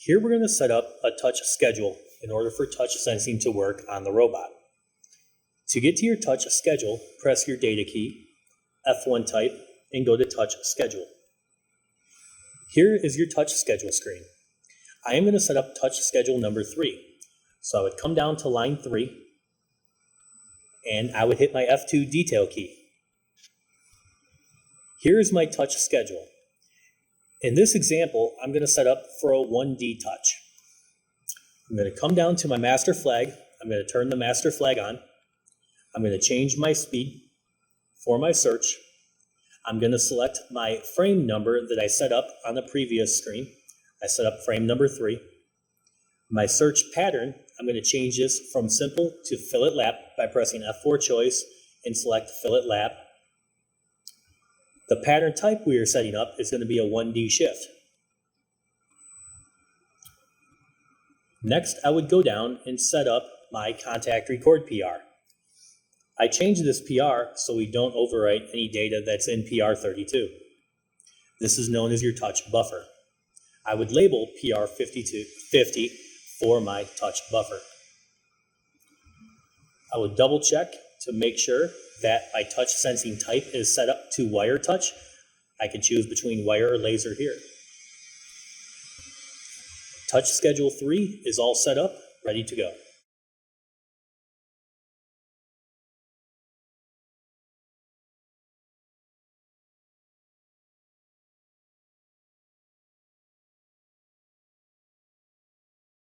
Here we're going to set up a touch schedule in order for touch sensing to work on the robot. To get to your touch schedule, press your data key, F1 type, and go to touch schedule. Here is your touch schedule screen. I am going to set up touch schedule number 3. So I would come down to line 3 and I would hit my F2 detail key. Here is my touch schedule. In this example, I'm going to set up for a 1D touch. I'm going to come down to my master flag. I'm going to turn the master flag on. I'm going to change my speed for my search. I'm going to select my frame number that I set up on the previous screen. I set up frame number 3. My search pattern, I'm going to change this from simple to fillet lap by pressing F4 choice and select fillet lap. The pattern type we are setting up is going to be a 1D shift. Next, I would go down and set up my contact record PR. I changed this PR so we don't overwrite any data that's in PR32. This is known as your touch buffer. I would label PR50 for my touch buffer. I would double check to make sure that my touch sensing type is set up to wire touch. I can choose between wire or laser here. Touch schedule 3 is all set up, ready to go.